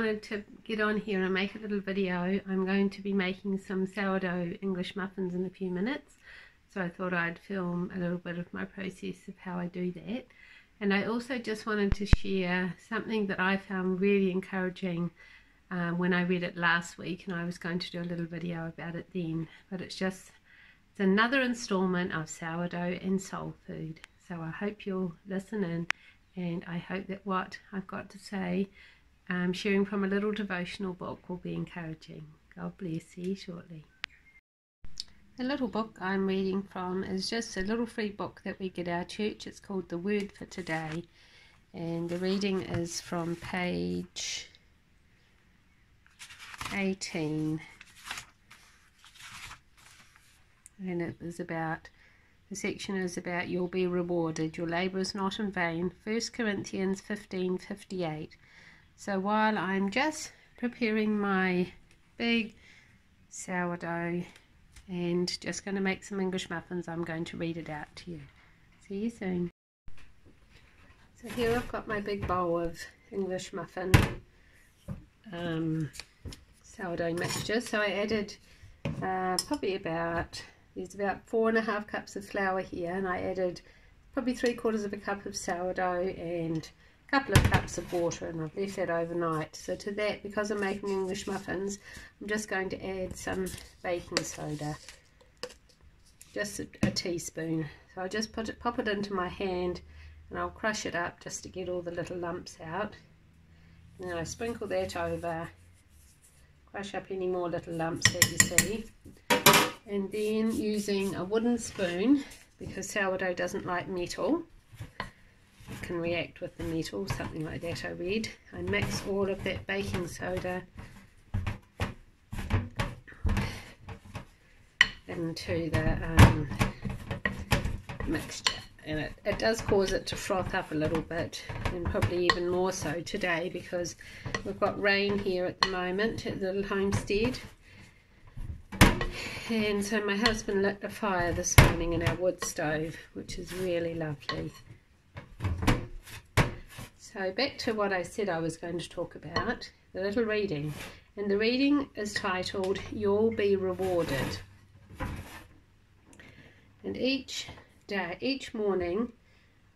wanted to get on here and make a little video. I'm going to be making some sourdough English muffins in a few minutes, so I thought I'd film a little bit of my process of how I do that. And I also just wanted to share something that I found really encouraging when I read it last week, and I was going to do a little video about it then, but it's another installment of sourdough and soul food. So I hope you'll listen in, and I hope that what I've got to say, sharing from a little devotional book, will be encouraging. God bless. See you shortly. The little book I'm reading from is just a little free book that we get our church. It's called The Word for Today, and the reading is from page 18, and the section is about you'll be rewarded, your labour is not in vain. 1 Corinthians 15:58. So while I'm just preparing my big sourdough and just going to make some English muffins, I'm going to read it out to you. See you soon. So here I've got my big bowl of English muffin sourdough mixture. So I added there's about 4.5 cups of flour here, and I added probably 3/4 cup of sourdough and a couple of cups of water, and I've left that overnight. So to that, because I'm making English muffins, I'm just going to add some baking soda, just a teaspoon. So I just pop it into my hand, and I'll crush it up just to get all the little lumps out. And then I sprinkle that over, crush up any more little lumps that you see, and then using a wooden spoon, because sourdough doesn't like metal, it can react with the metal, something like that I read. I mix all of that baking soda into the mixture, and it does cause it to froth up a little bit, and probably even more so today because we've got rain here at the moment at the little homestead. And so my husband lit a fire this morning in our wood stove, which is really lovely. So back to what I said I was going to talk about, the little reading. And the reading is titled, You'll Be Rewarded. And each morning,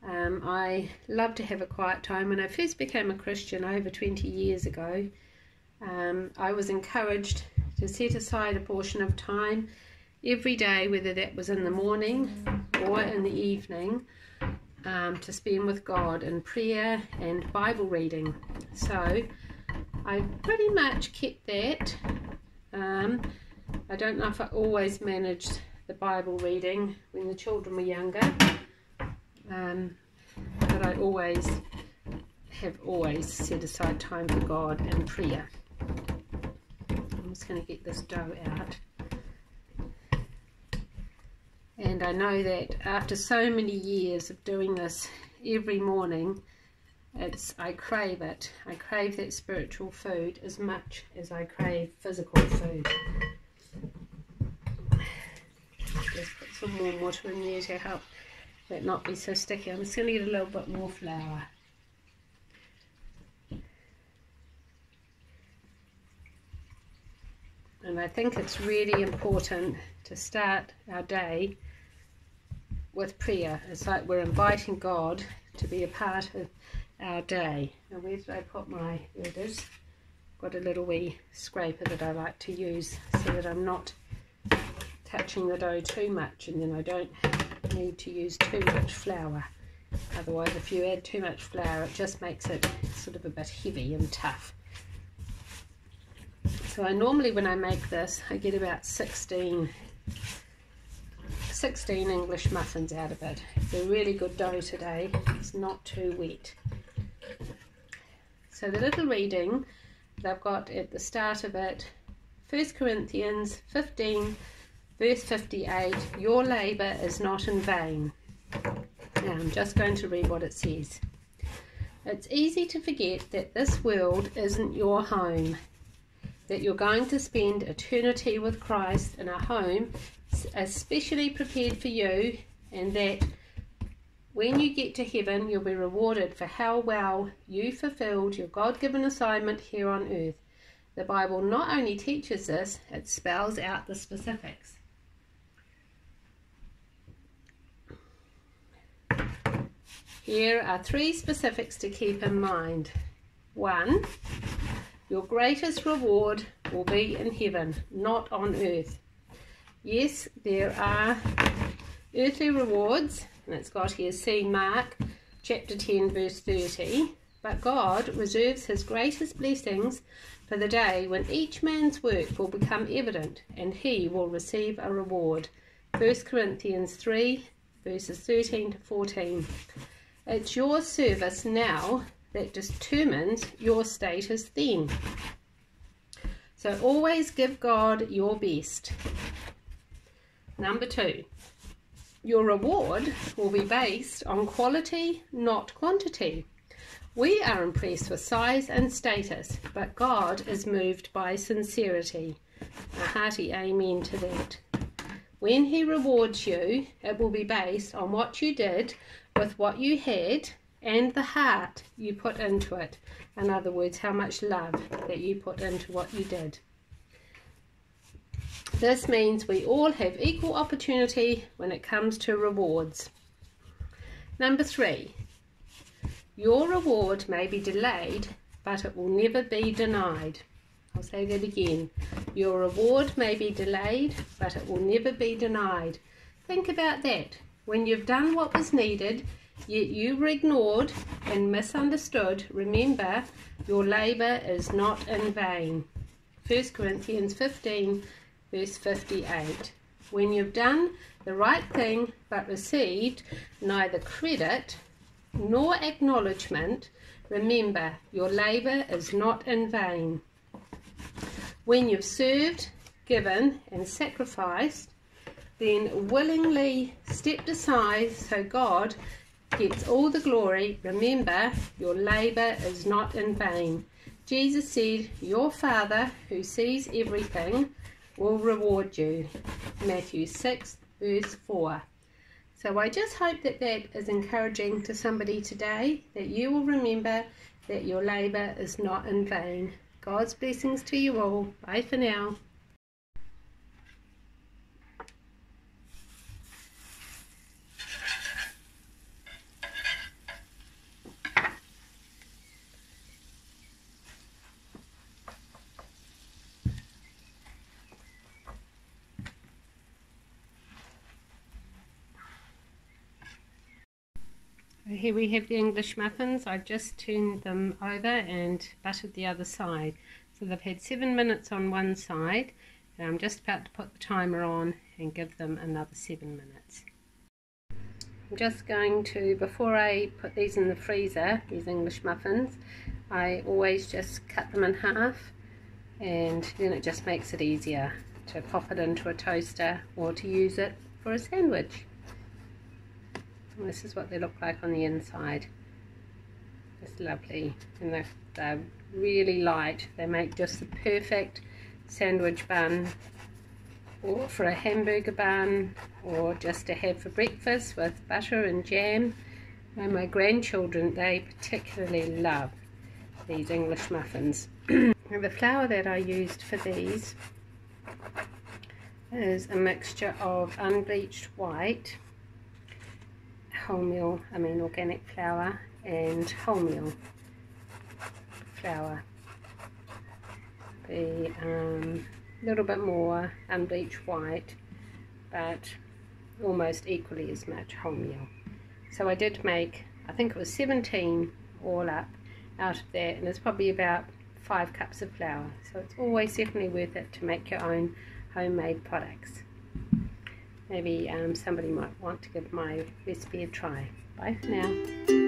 I love to have a quiet time. When I first became a Christian over 20 years ago, I was encouraged to set aside a portion of time every day, whether that was in the morning or in the evening, to spend with God in prayer and Bible reading. So I pretty much kept that. I don't know if I always managed the Bible reading when the children were younger, but I have always set aside time for God and prayer. I'm just going to get this dough out. And I know that after so many years of doing this every morning, I crave it. I crave that spiritual food as much as I crave physical food. Just put some more water in there to help that not be so sticky. I'm just going to get a little bit more flour. And I think it's really important to start our day with prayer. It's like we're inviting God to be a part of our day. Now where did I put there it is. Got a little wee scraper that I like to use so that I'm not touching the dough too much, and then I don't need to use too much flour. Otherwise, if you add too much flour, it just makes it sort of a bit heavy and tough. So I normally, when I make this, I get about 16 English muffins out of it. It's a really good dough today. It's not too wet. So the little reading that I've got at the start of it, 1 Corinthians 15 verse 58, your labour is not in vain. Now I'm just going to read what it says. It's easy to forget that this world isn't your home, that you're going to spend eternity with Christ in a home especially prepared for you, and that When you get to heaven, you'll be rewarded for how well you fulfilled your God-given assignment here on earth. The Bible not only teaches this, it spells out the specifics. Here are 3 specifics to keep in mind. 1. Your greatest reward will be in heaven, not on earth. Yes, there are earthly rewards, and it's got here, see Mark chapter 10 verse 30, but God reserves his greatest blessings for the day when each man's work will become evident and he will receive a reward. 1 Corinthians 3 verses 13 to 14. It's your service now that determines your status then. So always give God your best. Number 2, your reward will be based on quality, not quantity. We are impressed with size and status, but God is moved by sincerity. A hearty amen to that. When he rewards you, it will be based on what you did with what you had and the heart you put into it. In other words, how much love that you put into what you did. This means we all have equal opportunity when it comes to rewards. Number 3, your reward may be delayed, but it will never be denied. I'll say that again. Your reward may be delayed, but it will never be denied. Think about that. When you've done what was needed, yet you were ignored and misunderstood, remember, your labour is not in vain. 1 Corinthians 15 verse 58. When you've done the right thing but received neither credit nor acknowledgement, remember, your labour is not in vain. When you've served, given and sacrificed, then willingly stepped aside so God gets all the glory, remember, your labour is not in vain. Jesus said, your Father who sees everything will reward you. Matthew 6 verse 4. So I just hope that that is encouraging to somebody today, that you will remember that your labour is not in vain. God's blessings to you all. Bye for now. Here we have the English muffins. I've just turned them over and buttered the other side. So they've had 7 minutes on one side, and I'm just about to put the timer on and give them another 7 minutes. I'm just going to, before I put these in the freezer, these English muffins, I always just cut them in half, and then it just makes it easier to pop it into a toaster or to use it for a sandwich. And this is what they look like on the inside. Just lovely, and they're really light. They make just the perfect sandwich bun, or for a hamburger bun, or just to have for breakfast with butter and jam. And my grandchildren, they particularly love these English muffins. The flour that I used for these is a mixture of unbleached white, wholemeal, organic flour, and wholemeal flour. A little bit more unbleached white, but almost equally as much wholemeal. So I did make, I think it was 17 all up out of that, and it's probably about 5 cups of flour. So it's always definitely worth it to make your own homemade products. Maybe somebody might want to give my recipe a try. Bye for now.